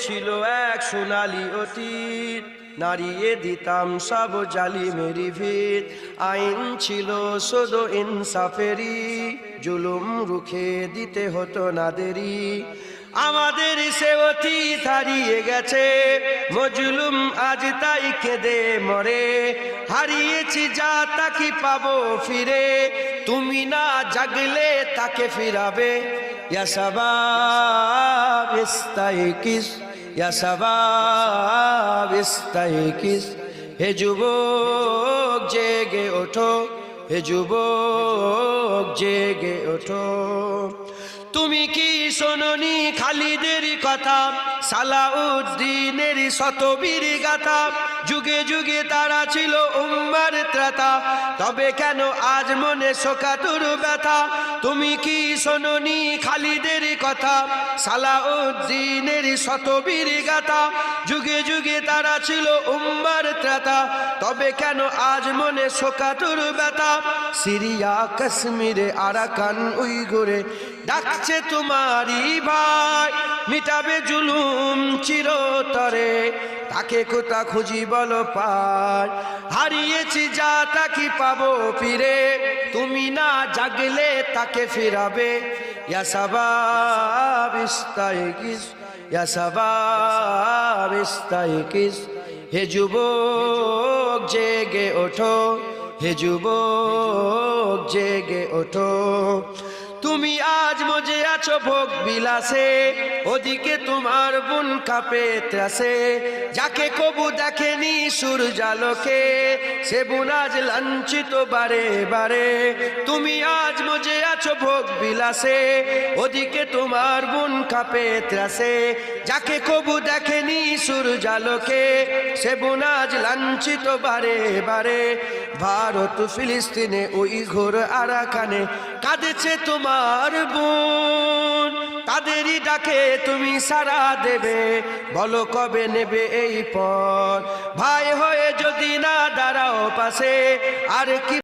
ছিল এক সোনালী অতীত, নাড়িয়ে দিতাম সব জালিমেরি ভিত। আইন ছিল শুধু ইনসাফেরি, জুলুম রুখে দিতে হতো না দেরি। আমাদের সে অতীত হারিয়ে গেছে, মজলুম আজ তাই কেঁদে মরে। হারিয়েছি যা তাকে পাবো ফিরে, তুমি না জাগলে তাকে ফিরাবে। ইয়া শাবাব ইস্তাইকিস, ইয়া শাবাব ইস্তাইকিস। হে যুবক জেগে ওঠো, হে যুবক জেগে ওঠো। তুমি কি শোনোনি খালিদের কথা, সালাউদ্দিনের শতবীর গাথা? যুগে যুগে তারা ছিল উম্মার ত্রাতা, তবে কেন আজ মনে শোকাতুর ব্যথা? তুমি কি শোনোনি খালিদের কথা, সালাউদ্দিনের শতবীর গাথা? যুগে যুগে তারা ছিল উম্মার ত্রাতা, তবে কেন আজ মনে শোকাতুর ব্যথা? সিরিয়া কাশ্মীরে আরাকান উইগুরে ডাকছে তোমারই ভাই, মিটাবে জুলুম চিরতরে, তাকে কোথা খুঁজি বলো পাই? হারিয়েছি যা তাকে পাবো ফিরে, তুমি না জাগলে তাকে ফিরাবে। ইয়া শাবাব ইস্তাইকিস, ইয়া শাবাব ইস্তাইকিস। হে যুবক জেগে ওঠো, হে যুবক জেগে ওঠো। তুমি আজ মজে আছো ভোগ বিলাসে, ওদিকে তোমার বোন কাঁপে ত্রাসে। যাকে কবু দেখেনি সূর্যালোকে, সে বোন আজ লাঞ্ছিত বারে বারে। তুমি আজ মজে আছো ভোগ বিলাসে, ওদিকে তোমার বোন কাঁপে ত্রাসে। যাকে কবু দেখেনি সূর্যালোকে, সে বোন আজ লাঞ্ছিত বারে বারে। ভারত ফিলিস্তিনে উইঘুর আরাকানে কাঁদেছে তোমার বোন, তাদেরই ডাকে তুমি সাড়া দেবে। বলো কবে নেবে এই পথ, ভাই হয়ে যদি না দাঁড়াও পাশে, আর কি